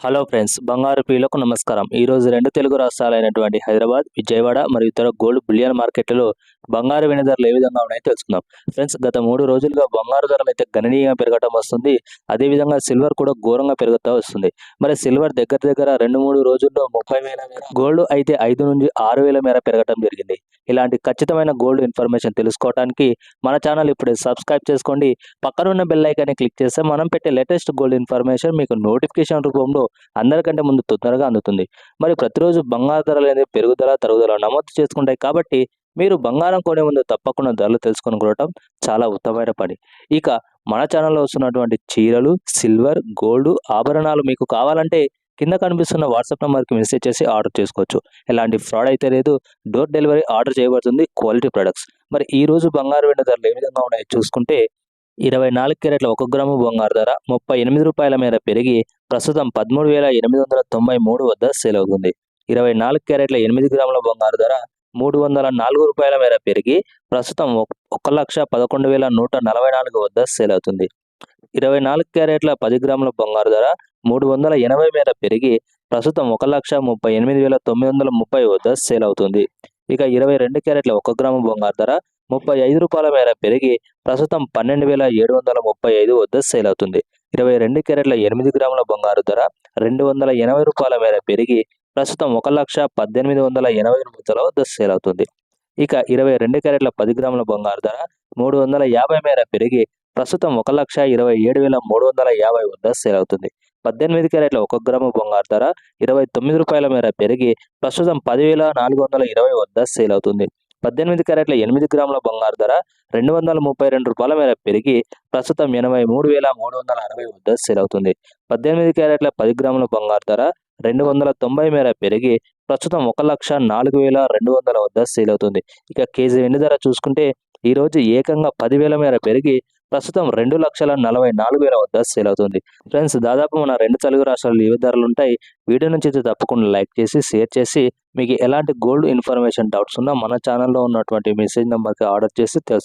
Hello friends, బంగారు ప్రియులకు నమస్కారం. ఈరోజు రెండు తెలుగు రాష్ట్రాలైనటువంటి హైదరాబాద్, విజయవాడ మరియు ఇతర గోల్డ్ బులియన్ మార్కెట్లలో బంగారు వెండి ధరలు ఏ విధంగా ఉన్నాయో తెలుసుకుందాం. ఫ్రెండ్స్, గత 3 రోజులుగా బంగారు ధరలు అయితే గణనీయంగా పెరగటం వస్తుంది. అదేవిధంగా సిల్వర్ కూడా ఘోరంగా పెరుగుతూ వస్తుంది. మరి సిల్వర్ దగ్గర 2-3 రోజుల్లో 30,000 మేర, గోల్డ్ అయితే 5 నుంచి 6,000 మేర పెరగటం జరిగింది. ఇలాంటి ఖచ్చితమైన గోల్డ్ ఇన్ఫర్మేషన్ తెలుసుకోవడానికి మన ఛానల్ ఇప్పుడే సబ్స్క్రైబ్ చేసుకోండి. పక్కనున్న బెల్ ఐకాన్ని క్లిక్ చేస్తే మనం పెట్టే లేటెస్ట్ గోల్డ్ ఇన్ఫర్మేషన్ మీకు నోటిఫికేషన్ రూపంలో అందరికంటే ముందు తొందరగా అందుతుంది. మరి ప్రతిరోజు బంగారు ధరలు అనేది పెరుగుదల తరుగుదల నమోదు చేసుకుంటాయి. కాబట్టి మీరు బంగారం కొనే ముందు తప్పకుండా ధరలు తెలుసుకొని కొనడం చాలా ఉత్తమమైన పని. ఇక మన ఛానల్లో వస్తున్నటువంటి చీరలు, సిల్వర్, గోల్డ్ ఆభరణాలు మీకు కావాలంటే కింద కనిపిస్తున్న వాట్సాప్ నెంబర్కి మెసేజ్ చేసి ఆర్డర్ చేసుకోవచ్చు. ఎలాంటి ఫ్రాడ్ అయితే లేదు. డోర్ డెలివరీ ఆర్డర్ చేయబడుతుంది. Quality products. మరి ఈ రోజు బంగారు వెండి ధరలు ఏ విధంగా ఉన్నాయో చూసుకుంటే 24 క్యారెట్ల 1 గ్రాము బంగారు ధర రూ. 38 మేర పెరిగి ప్రస్తుతం 13,893 వద్ద సేల్ అవుతుంది. 24 క్యారెట్ల 8 గ్రాముల బంగారు ధర రూ. 304 మేర పెరిగి ప్రస్తుతం 1,11,144 వద్ద సేల్ అవుతుంది. 24 క్యారెట్ల 10 గ్రాముల బంగారు ధర 380 మేర పెరిగి ప్రస్తుతం 1,38,930 వద్ద సేల్ అవుతుంది. ఇక 22 క్యారెట్ల 1 గ్రాము బంగారు ధర రూ. 35 మేర పెరిగి ప్రస్తుతం 12,735 వద్ద సేల్ అవుతుంది. 22 క్యారెట్ల 8 గ్రాముల బంగారు ధర రూ. 280 మేర పెరిగి ప్రస్తుతం 1,18,80 వద్ద సేల్ అవుతుంది. ఇక 22 క్యారెట్ల 10 గ్రాముల బంగారు ధర 350 మేర పెరిగి ప్రస్తుతం 1,20,350 వద్ద సేల్ అవుతుంది. 18 క్యారెట్ల 1 గ్రాము బంగారు ధర రూ. 29 మేర పెరిగి ప్రస్తుతం 10,420 వద్ద సేల్ అవుతుంది. 18 క్యారెట్ల 8 గ్రాముల బంగారు ధర రూ. 232 మేర పెరిగి ప్రస్తుతం 83,360 వద్ద సేల్ అవుతుంది. 18 క్యారెట్ల 10 గ్రాముల బంగారు ధర 290 మేర పెరిగి ప్రస్తుతం 1,04,200 వద్ద సేల్ అవుతుంది. ఇక కేజీ వెండి ధర చూసుకుంటే ఈరోజు ఏకంగా 10,000 మేర పెరిగి ప్రస్తుతం 2,44,000 వద్ద సేల్ అవుతుంది. ఫ్రెండ్స్, దాదాపు మన రెండు తెలుగు రాష్ట్రాలు ఏ ధరలు ఉంటాయి. వీడియో నుంచి అయితే తప్పకుండా లైక్ చేసి షేర్ చేసి మీకు ఎలాంటి గోల్డ్ ఇన్ఫర్మేషన్ డౌట్స్ ఉన్నా మన ఛానల్లో ఉన్నటువంటి మెసేజ్ నెంబర్కి ఆర్డర్ చేసి తెలుసు.